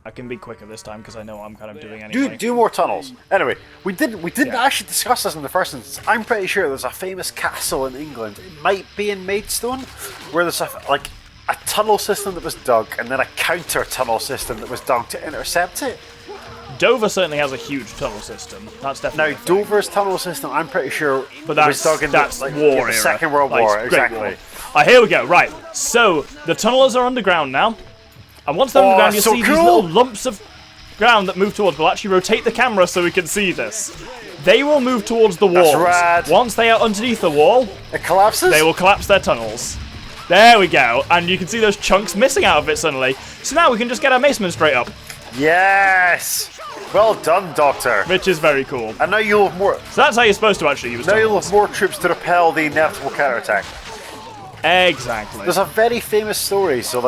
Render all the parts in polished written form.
I can be quicker this time because I know what I'm kind of doing anyway. Do more tunnels. Anyway, we didn't actually discuss this in the first instance. I'm pretty sure there's a famous castle in England. It might be in Maidstone, where there's a tunnel system that was dug and then a counter tunnel system that was dug to intercept it. Dover certainly has a huge tunnel system. That's definitely now Dover's tunnel system. I'm pretty sure, but was dug in the war era. Second World War, exactly. War. Here we go. Right, so the tunnelers are underground now. And once they're underground, you see these little lumps of ground that move towards. We'll actually rotate the camera so we can see this. They will move towards the walls. That's rad. Once they are underneath the wall, it collapses. They will collapse their tunnels. There we go. And you can see those chunks missing out of it suddenly. So now we can just get our macemen straight up. Yes. Well done, Doctor. Which is very cool. And now you'll have more. So that's how you're supposed to actually use tunnels. Now you'll have more troops to repel the inevitable counterattack. Exactly. There's a very famous story. So,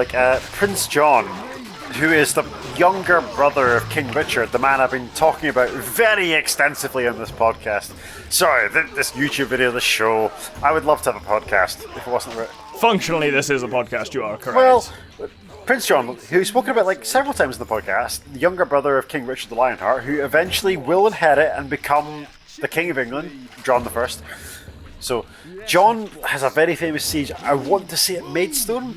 Prince John, who is the younger brother of King Richard, the man I've been talking about very extensively on this podcast. Sorry, this YouTube video, this show. I would love to have a podcast if it wasn't right. Functionally, this is a podcast. You are correct. Well, Prince John, who's spoken about several times in the podcast, the younger brother of King Richard the Lionheart, who eventually will inherit and become the King of England, John the First. So, John has a very famous siege. I want to see it Maidstone,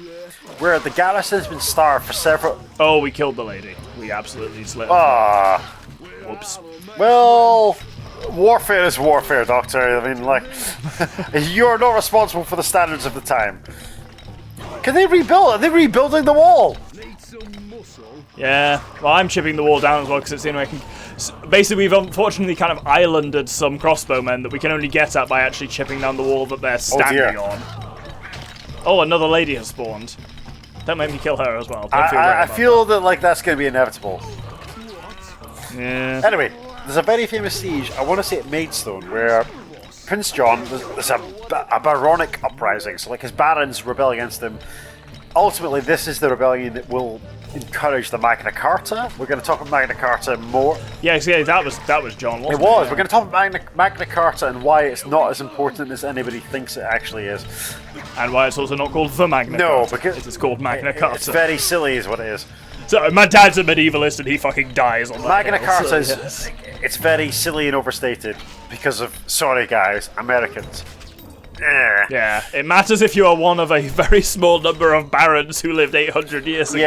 where the garrison has been starved for several... Oh, we killed the lady. We absolutely slit her. Ah. Whoops. Well, warfare is warfare, Doctor. I mean, you're not responsible for the standards of the time. Can they rebuild? Are they rebuilding the wall? Yeah. Well, I'm chipping the wall down as well because it's the only way I can... Basically, we've unfortunately kind of islanded some crossbowmen that we can only get at by actually chipping down the wall that they're standing on. Oh, another lady has spawned. Don't make me kill her as well. I feel that that's going to be inevitable. Yeah. Anyway, there's a very famous siege. I want to say at Maidstone, where Prince John, there's a baronic uprising. So his barons rebel against him. Ultimately, this is the rebellion that will encourage the Magna Carta. We're going to talk about Magna Carta more. Yeah, that was John, wasn't it? It was. We're going to talk about Magna Carta and why it's not as important as anybody thinks it actually is. And why it's also not called the Magna Carta. No, because it's called Magna Carta. It's very silly is what it is. So my dad's a medievalist and he fucking dies on that Magna hill, Carta is yes. It's very silly and overstated because of, sorry guys, Americans. Yeah, it matters if you are one of a very small number of barons who lived 800 years ago.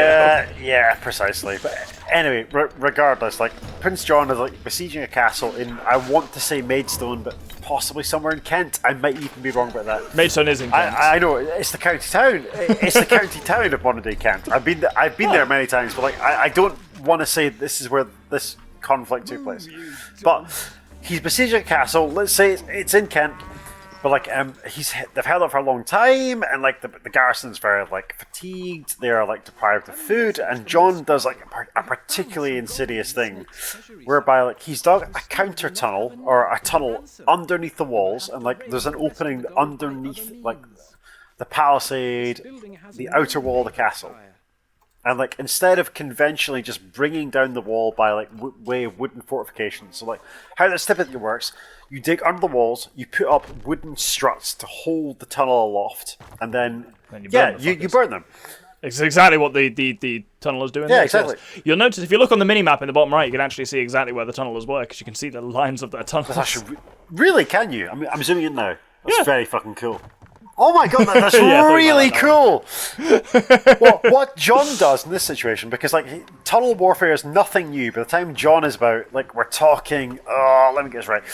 Yeah, precisely. But anyway, regardless, Prince John is besieging a castle in, I want to say Maidstone, but possibly somewhere in Kent. I might even be wrong about that. Maidstone is in Kent. I know, it's the county town. It's the county town of modern day Kent. I've been there many times, but I don't want to say this is where this conflict took place. But he's besieging a castle. Let's say it's in Kent. But they've held up for a long time, and the garrison's very fatigued. They are deprived of food, and John does a particularly insidious thing, whereby he's dug a counter tunnel or a tunnel underneath the walls, and there's an opening underneath the palisade, the outer wall of the castle. And instead of conventionally just bringing down the wall by way of wooden fortifications, so how this typically works, you dig under the walls, you put up wooden struts to hold the tunnel aloft, and then you burn them. It's exactly what the tunnelers do in there. Yeah, exactly. Yes. You'll notice if you look on the mini-map in the bottom right, you can actually see exactly where the tunnelers were, because you can see the lines of their tunnels. That's actually really, can you? I'm zooming in now. That's very fucking cool. Oh my god, that's really cool! What John does in this situation, because tunnel warfare is nothing new. By the time John is about, we're talking, let me get this right.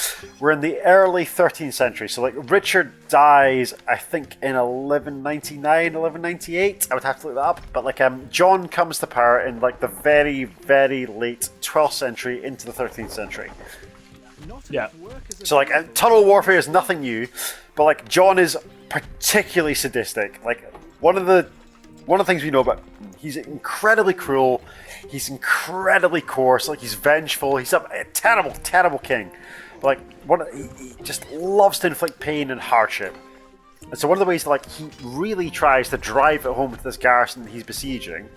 We're in the early 13th century, so Richard dies, I think, in 1199, 1198. I would have to look that up. But John comes to power in the very, very late 12th century into the 13th century. Yeah. So tunnel warfare is nothing new, but John is particularly sadistic. One of the things we know about him, he's incredibly cruel, he's incredibly coarse, he's vengeful, he's a terrible, terrible king. He just loves to inflict pain and hardship. And so one of the ways that he really tries to drive it home to this garrison that he's besieging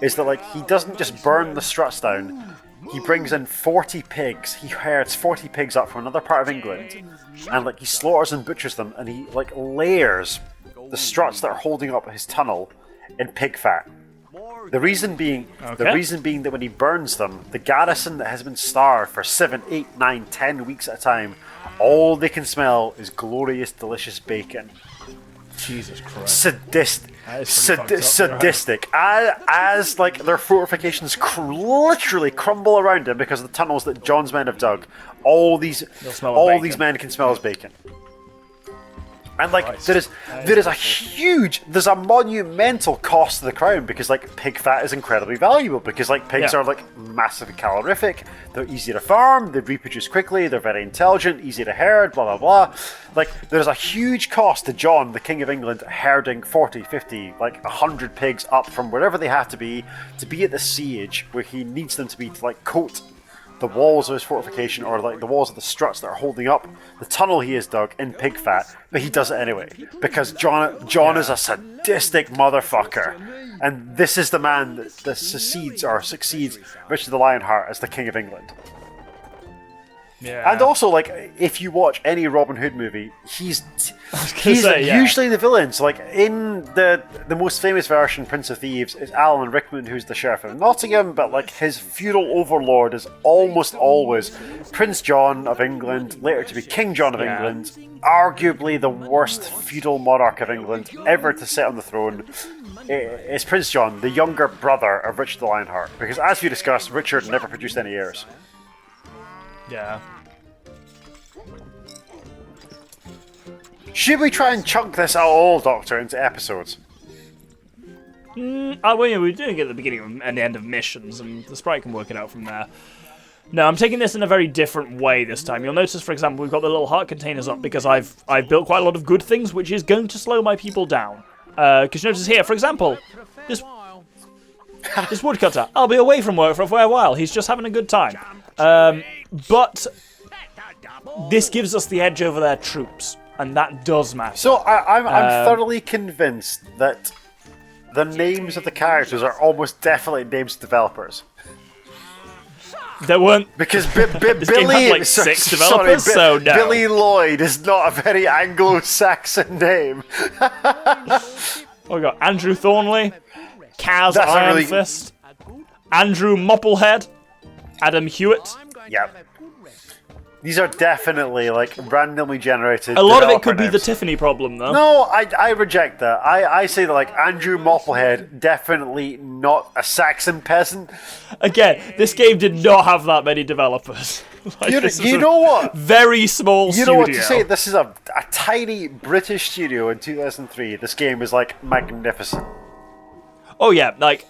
is that he doesn't just burn the struts down. He brings in 40 pigs. He herds 40 pigs up from another part of England, and he slaughters and butchers them, and he layers the struts that are holding up his tunnel in pig fat. The reason being that when he burns them, the garrison that has been starved for 7, 8, 9, 10 weeks at a time, all they can smell is glorious, delicious bacon. Jesus Christ. Sadistic. As like their fortifications literally crumble around him because of the tunnels that John's men have dug, all these men can smell as bacon. And like there's a monumental cost to the crown because like pig fat is incredibly valuable because like pigs are like massively calorific, they're easy to farm, they reproduce quickly, they're very intelligent, easy to herd, blah blah blah. Like there's a huge cost to John, the King of England, herding 40, 50, like 100 pigs up from wherever they have to be at the siege where he needs them to be to like coat the walls of his fortification or like the walls of the struts that are holding up the tunnel he has dug in pig fat, but he does it anyway because John is a sadistic motherfucker, and this is the man that succeeds Richard the Lionheart as the King of England. Yeah. And also, like, if you watch any Robin Hood movie, he's usually the villain. So, like, in the most famous version, Prince of Thieves, is Alan Rickman, who's the Sheriff of Nottingham, but, like, his feudal overlord is almost always Prince John of England, later to be King John of England, arguably the worst feudal monarch of England ever to sit on the throne. It's Prince John, the younger brother of Richard the Lionheart, because as we discussed, Richard never produced any heirs. Yeah. Should we try and chunk this out all, Doctor, into episodes? We're doing it at the beginning and the end of missions, and the sprite can work it out from there. No, I'm taking this in a very different way this time. You'll notice, for example, we've got the little heart containers up because I've built quite a lot of good things, which is going to slow my people down. Because notice here, for example, this woodcutter. I'll be away from work for a while. He's just having a good time. But this gives us the edge over their troops. And that does matter. So I'm thoroughly convinced that the names of the characters are almost definitely names of developers. There weren't because Billy had like 6 developers, so no. Billy Lloyd is not a very Anglo-Saxon name. We got Andrew Thornley, Kaz Ironfist, Andrew Mopplehead, Adam Hewitt. Yep. These are definitely, like, randomly generated. A lot of it could be the Tiffany problem, though. No, I reject that. I say that, like, Andrew Mopplehead, definitely not a Saxon peasant. Again, this game did not have that many developers. You know what? Very small studio. You know what to say? This is a tiny British studio in 2003. This game is, like, magnificent. Oh, yeah. Like,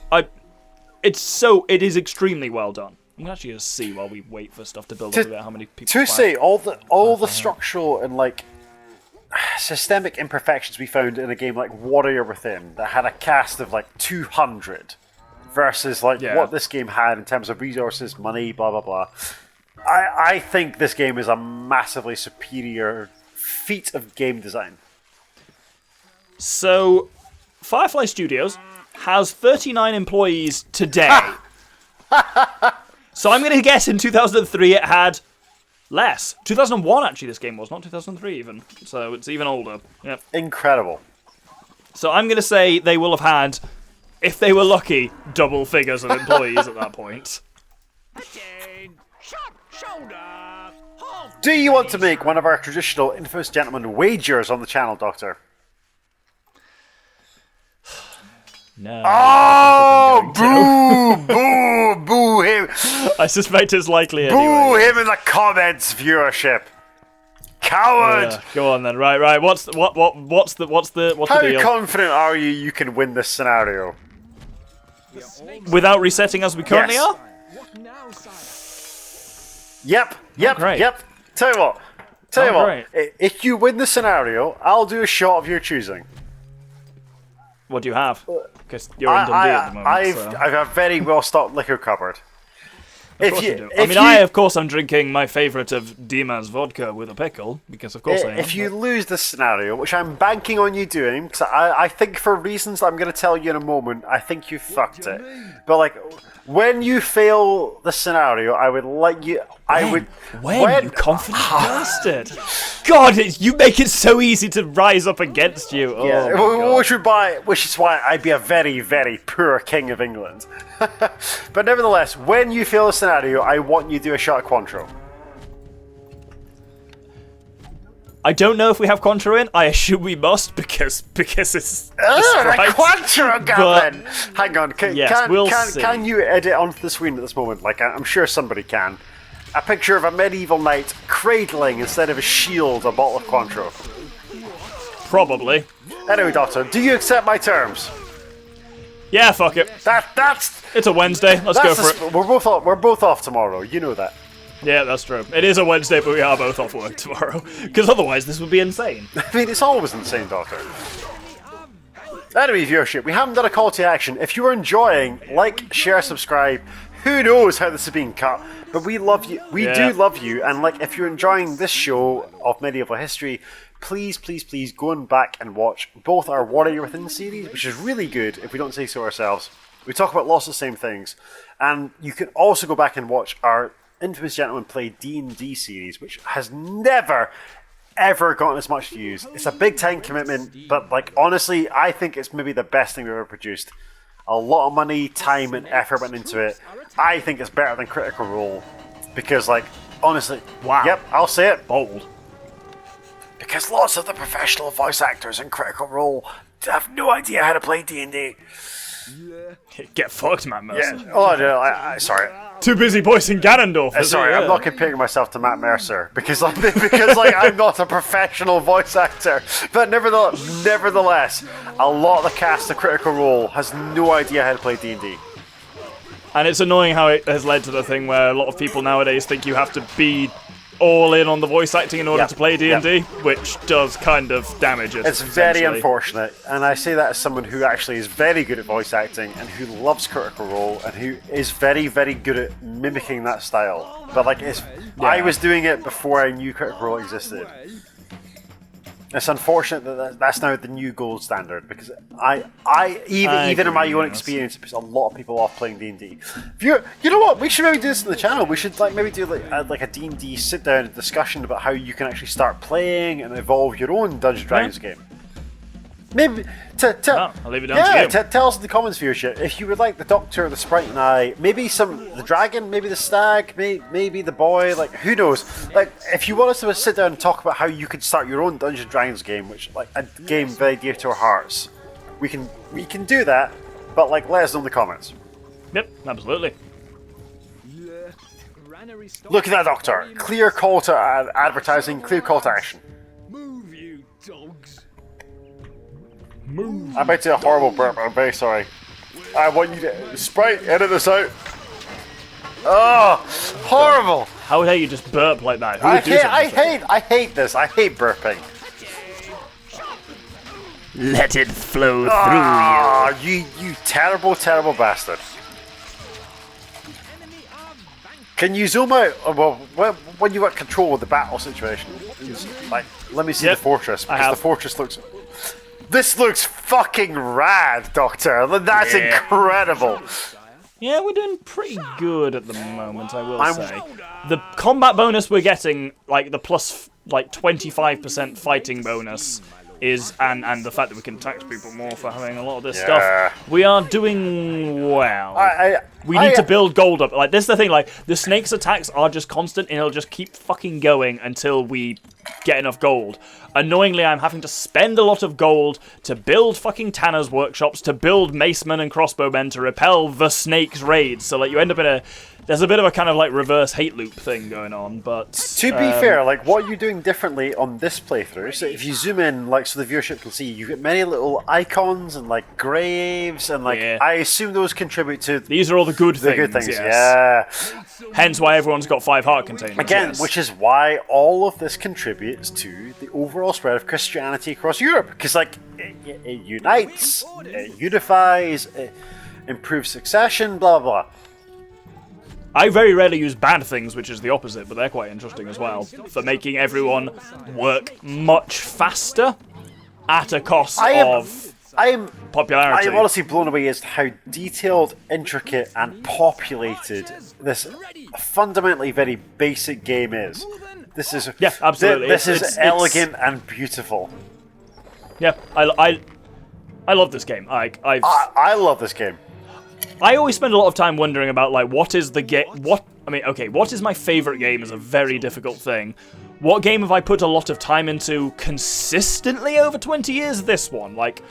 it is extremely well done. I'm actually going to see while we wait for stuff to build up about how many people. To say all the structural and like systemic imperfections we found in a game like Warrior Within that had a cast of like 200 versus like what this game had in terms of resources, money, blah blah blah. I think this game is a massively superior feat of game design. So, Firefly Studios has 39 employees today. So I'm going to guess in 2003 it had less. 2001 actually this game was, not 2003 even. So it's even older. Yep. Incredible. So I'm going to say they will have had, if they were lucky, double figures of employees at that point. Do you want to make one of our traditional Infamous Gentlemen wagers on the channel, Doctor? No. Oh, boo him! I suspect it's likely boo anyway. Him in the comments, viewership. Coward. Go on then. Right. What's the deal? How confident are you can win this scenario? Without resetting as we currently are? Yep. Tell you what. If you win the scenario, I'll do a shot of your choosing. What do you have? Because you're in Dundee at the moment. I've a very well stocked liquor cupboard. Of course you do. I of course, I'm drinking my favourite of Dima's vodka with a pickle, because of course I am. If you lose this scenario, which I'm banking on you doing, because I think for reasons I'm going to tell you in a moment, I think you fucked it. But like, when you fail the scenario, I would like you. When you confident bastard! God, you make it so easy to rise up against you. Oh, yeah, God. which is why I'd be a very, very poor king of England. But nevertheless, when you fail the scenario, I want you to do a shot at Cointreau. I don't know if we have Cointreau in. I assume we must because it's right. Cointreau, Gavin! Hang on, see. can you edit onto the screen at this moment? Like, I'm sure somebody can. A picture of a medieval knight cradling, instead of a shield, a bottle of Cointreau. Probably. Anyway, Doctor, do you accept my terms? Yeah, fuck it. It's a Wednesday. Let's go for it. We're both off tomorrow. You know that. Yeah, that's true. It is a Wednesday, but we are both off work tomorrow. Because otherwise, this would be insane. I mean, it's always insane, Doctor. Anyway, viewership, we haven't done a call to action. If you are enjoying, like, share, subscribe. Who knows how this is being cut? But we love you. We do love you. And like, if you're enjoying this show of medieval history, please, please, please go back and watch both our Warrior Within series, which is really good, if we don't say so ourselves. We talk about lots of the same things. And you can also go back and watch our Infamous Gentleman Play D&D series, which has never, ever gotten as much views. It's a big time commitment, but like, honestly, I think it's maybe the best thing we've ever produced. A lot of money, time, and effort went into it. I think it's better than Critical Role, because like, honestly, wow. Yep, I'll say it. Bold. Because lots of the professional voice actors in Critical Role have no idea how to play D&D. Get fucked, Matt Mercer. Yeah. Oh, no, sorry. Too busy voicing Ganondorf. Sorry, I'm not comparing myself to Matt Mercer because I'm not a professional voice actor. But nevertheless, a lot of the cast of Critical Role has no idea how to play D&D. And it's annoying how it has led to the thing where a lot of people nowadays think you have to be all in on the voice acting in order to play D&D, which does kind of damage it. It's very unfortunate, and I say that as someone who actually is very good at voice acting and who loves Critical Role and who is very, very good at mimicking that style. But like, I was doing it before I knew Critical Role existed. It's unfortunate that that's now the new gold standard, because even in my own experience, it puts a lot of people off playing D&D. You know what? We should maybe do this on the channel. We should maybe do like a D&D sit down discussion about how you can actually start playing and evolve your own Dungeons & Dragons game. Maybe I'll leave it down to you. Tell us in the comments, viewership, if you would like the Doctor, the Sprite and I, maybe the Dragon, maybe the Stag, maybe the Boy, like, who knows? Like, if you want us to sit down and talk about how you could start your own Dungeons & Dragons game, which, like, a game very dear to our hearts, we can do that, but, like, let us know in the comments. Yep, absolutely. Look at that, Doctor. Clear call to advertising, clear call to action. Move, you dogs. I might do a horrible burp, I'm very sorry. I want you to... Sprite, edit this out. Oh, horrible! How dare you just burp like that? I hate this. I hate burping. Let it flow through you. You terrible, terrible bastard. Can you zoom out? Well, when you got control of the battle situation, like, let me see the fortress, because the fortress looks... This looks fucking rad, Doctor. That's incredible. Yeah, we're doing pretty good at the moment, I will say. The combat bonus we're getting, like the plus like 25% fighting bonus, is and the fact that we can tax people more for having a lot of this stuff. We are doing well. We need to build gold up. Like, this is the thing, like, the snake's attacks are just constant and it'll just keep fucking going until we get enough gold. Annoyingly, I'm having to spend a lot of gold to build fucking Tanner's workshops, to build macemen and crossbowmen to repel the snake's raids. So, like, you end up in there's a bit of a kind of, like, reverse hate loop thing going on, but... To be fair, like, what you're doing differently on this playthrough, so if you zoom in, like, so the viewership can see, you get many little icons and, like, graves, and, like, I assume those contribute to... These are all the good things, yes. Hence why everyone's got 5 heart containers. Again, which is why all of this contributes to the overall spread of Christianity across Europe. Because, like, it unites, it unifies, it improves succession, blah, blah, blah. I very rarely use bad things, which is the opposite, but they're quite interesting as well, for making everyone work much faster at a cost of popularity. I am honestly blown away as to how detailed, intricate, and populated this fundamentally very basic game is. This is absolutely. This is elegant and beautiful. Yeah, I love this game. I love this game. I always spend a lot of time wondering about like what is the game. What is my favorite game is a very difficult thing. What game have I put a lot of time into consistently over 20 years? This one. Like,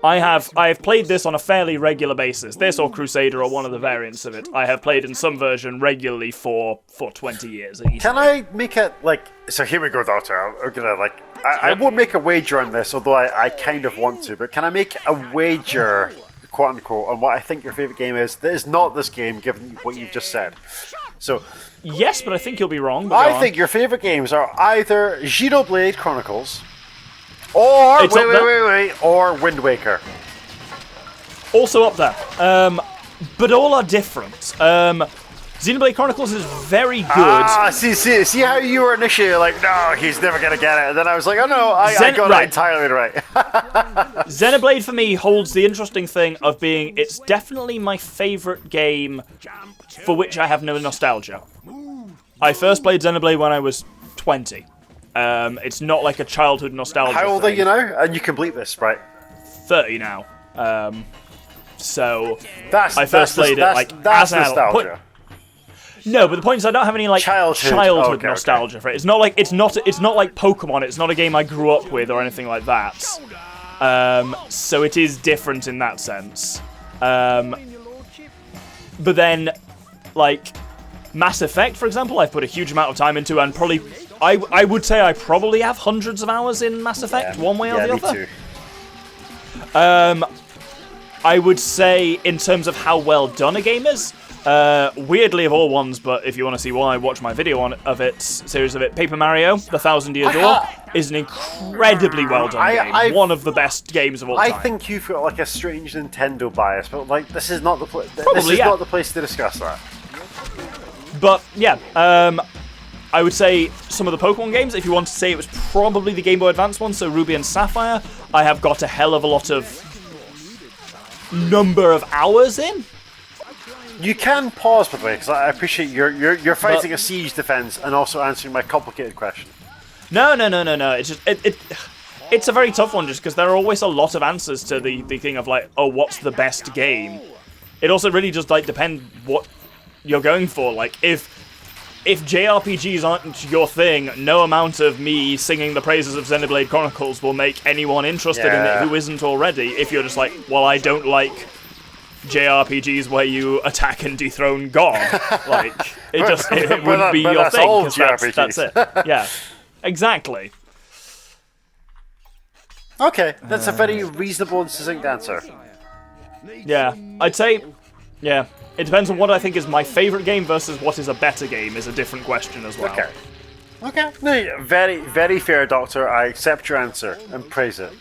I have played this on a fairly regular basis. This or Crusader or one of the variants of it. I have played in some version regularly for 20 years. Can I make it like? So here we go, Doctor. I'm gonna like. I won't make a wager on this, although I kind of want to. But can I make a wager, quote unquote, on what I think your favorite game is? That is not this game, given what you've just said. So. Yes, but I think you'll be wrong. I think your favourite games are either Xenoblade Chronicles or or Wind Waker. Also up there. But all are different. Xenoblade Chronicles is very good. See how you were initially like, no, he's never gonna get it, and then I was like, oh no, I got it entirely right. Xenoblade for me holds the interesting thing of being, it's definitely my favourite game for which I have no nostalgia. I first played Xenoblade when I was 20. It's not like a childhood nostalgia How old are you now? And you can bleep this, right? 30 now. So I first played it like as an adult. nostalgia. No, but the point is I don't have any like childhood nostalgia for it. It's not like Pokemon. It's not a game I grew up with or anything like that. So it is different in that sense. But then, like Mass Effect, for example, I've put a huge amount of time into, and probably I would say I probably have hundreds of hours in Mass Effect, one way or the other. Me too. I would say in terms of how well done a game is. Weirdly of all ones, but if you want to see why, watch my video series of it. Paper Mario, The 1,000-Year Door, is an incredibly well done game. One of the best games of all time. I think you've got like a strange Nintendo bias, but like this is not the place. Not the place to discuss that. But yeah, I would say some of the Pokemon games. If you want to say it was probably the Game Boy Advance one, so Ruby and Sapphire, I have got a hell of a lot of number of hours in. You can pause, by the way, because I appreciate you're fighting a siege defense and also answering my complicated question. No. It's just it's a very tough one, just because there are always a lot of answers to the thing of like, oh, what's the best game? It also really just like depends what you're going for. Like if JRPGs aren't your thing, no amount of me singing the praises of Xenoblade Chronicles will make anyone interested in it who isn't already. If you're just like, well, I don't like JRPGs where you attack and dethrone God. Like, it wouldn't be your thing, because that's it. Yeah, exactly. Okay, that's a very reasonable and succinct answer. Yeah, I'd say, yeah, it depends on what I think is my favourite game versus what is a better game is a different question as well. Okay. No, very, very fair, Doctor. I accept your answer and praise it.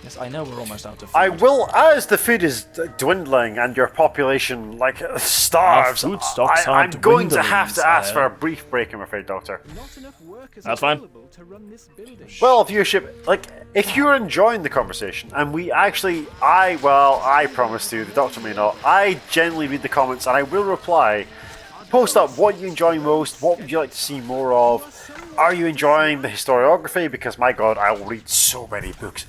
Yes, I know we're almost out of food. I will, as the food is dwindling and your population, like, starves, food stocks I'm going to have to ask for a brief break, I'm afraid, Doctor. That's fine. Well, viewership, like, if you're enjoying the conversation, and I promise to, the Doctor may not, I generally read the comments and I will reply. Post up what you enjoy most, what would you like to see more of. Are you enjoying the historiography? Because my god, I will read so many books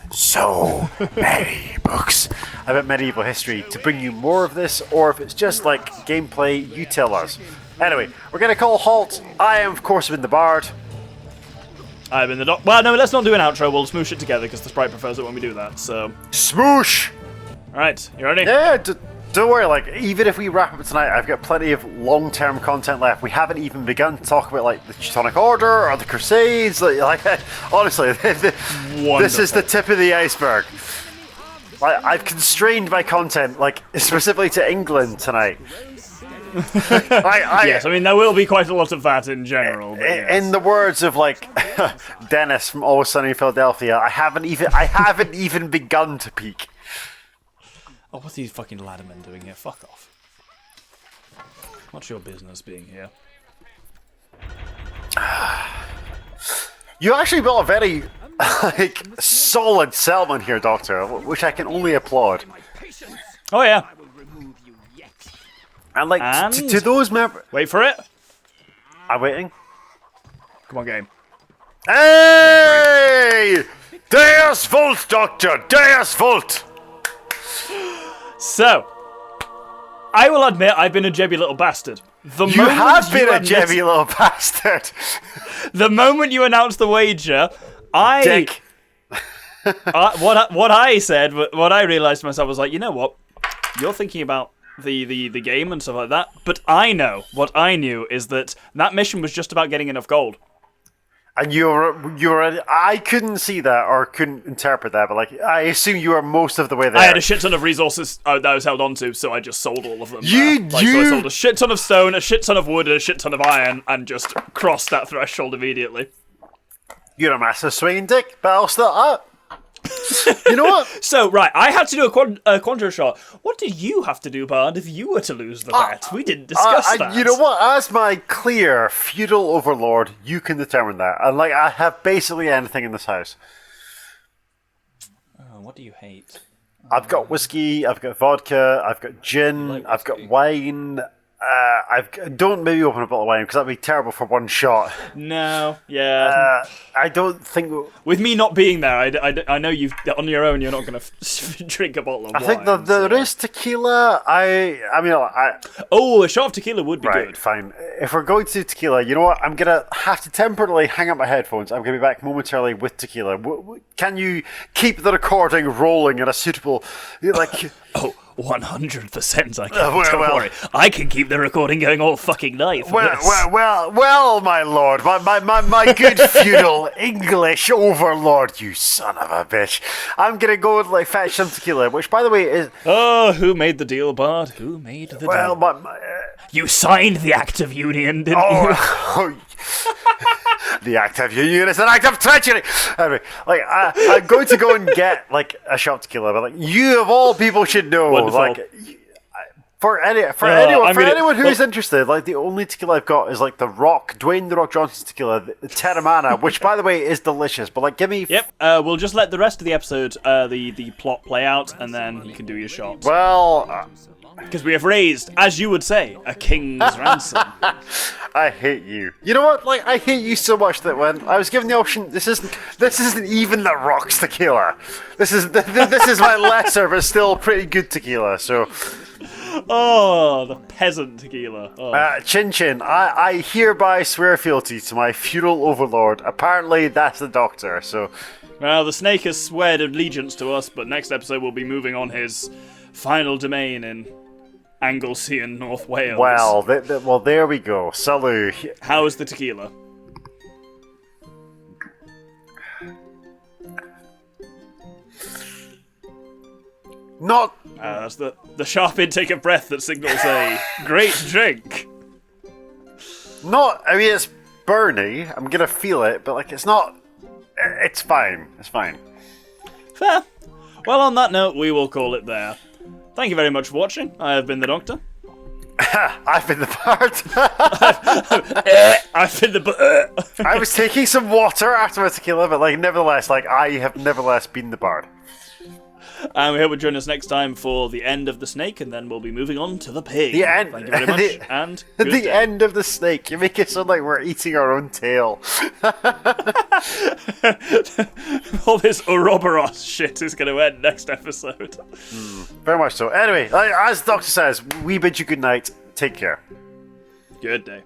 about medieval history to bring you more of this, or if it's just like gameplay, you tell us. Anyway, we're going to call a halt. I am, of course, been the Bard. I've been the Doc. Well, no, let's not do an outro. We'll smoosh it together because the sprite prefers it when we do that. So, smoosh. All right, you ready? Yeah. Don't worry, like, even if we wrap up tonight, I've got plenty of long-term content left. We haven't even begun to talk about, like, the Teutonic Order or the Crusades. Like honestly, this is the tip of the iceberg. I've constrained my content, like, specifically to England tonight. Yes, I mean, there will be quite a lot of that in general. But yes. In the words of, like, Dennis from Always Sunny in Philadelphia, I haven't even begun to peak. Oh, what are these fucking laddermen doing here? Fuck off. What's your business being here? You actually built a very like solid settlement here, Doctor, which I can only applaud. Oh yeah. I will remove you yet. And like And- to those members, Wait for it. I'm waiting. Come on, game. Hey! Deus Vult, Doctor! Deus Vult! So, I will admit I've been a jebby little bastard. The You moment have been a admit- jebby little bastard! The moment you announced the wager, Dick. what I said, what I realised to myself was like, you know what? You're thinking about the game and stuff like that, but I know, what I knew is that mission was just about getting enough gold. And I couldn't see that or couldn't interpret that, but like, I assume you are most of the way there. I had a shit ton of resources that I was held onto, so I just sold all of them. So I You sold a shit ton of stone, a shit ton of wood, and a shit ton of iron, and just crossed that threshold immediately. You're a massive swinging dick, but I'll still. You know what? So, right, I had to do a quadro shot. What do you have to do, Bard, if you were to lose the bet? We didn't discuss that. You know what? As my clear feudal overlord, you can determine that. And like, I have basically anything in this house. Oh, what do you hate? I've got whiskey, I've got vodka, I've got gin, I've got wine. Don't maybe open a bottle of wine because that'd be terrible for one shot. No, yeah. I don't think. With me not being there, I know you on your own. You're not going to drink a bottle of wine. I think there is tequila. I mean, Oh, a shot of tequila would be right, good. fine. If we're going to tequila, you know what? I'm gonna have to temporarily hang up my headphones. I'm gonna be back momentarily with tequila. Can you keep the recording rolling at a suitable, like? Oh, 100% I can. well, Don't well. worry. I can keep the recording going all fucking night for this. Well, my lord, my good feudal English overlord, you son of a bitch. I'm gonna go and like fetch some tequila, which, by the way, is Oh, who made the deal, Bard? Who made the deal? You signed the Act of Union, didn't you? The act of union is an act of treachery. Anyway, like I'm going to go and get like a shot of tequila, but like you of all people should know, Wonderful. like. For anyone who's interested, like the only tequila I've got is like the Dwayne the Rock Johnson's tequila, the Terramana, which by the way is delicious. But like, give me. Yep. We'll just let the rest of the episode, the plot play out, and then you can do your shot. Well, Because we have raised, as you would say, a king's ransom. I hate you. You know what? Like, I hate you so much that when I was given the option, this isn't even the Rock's tequila. This is my lesser but still pretty good tequila. So. Oh, the peasant tequila. Oh. Chin Chin, I hereby swear fealty to my feudal overlord. Apparently, that's the doctor, so... Well, the snake has sweared allegiance to us, but next episode we'll be moving on his final domain in Anglesey and North Wales. Well, there we go. Salut. How is the tequila? Not... That's the sharp intake of breath that signals a great drink. I mean, it's burny. I'm gonna feel it, but like, it's not... It's fine. It's fine. Fair. Well, on that note, we will call it there. Thank you very much for watching. I have been the Doctor. I've been the part. I've been the... I was taking some water after my tequila, but like, nevertheless, like, I have nevertheless been the bard. And we hope you'll join us next time for the end of the snake, and then we'll be moving on to the pig. The end. Thank you very much, and good the day. end of the snake. You make it sound like we're eating our own tail. All this Ouroboros shit is going to end next episode. Very much so. Anyway, as the Doctor says, we bid you good night. Take care. Good day.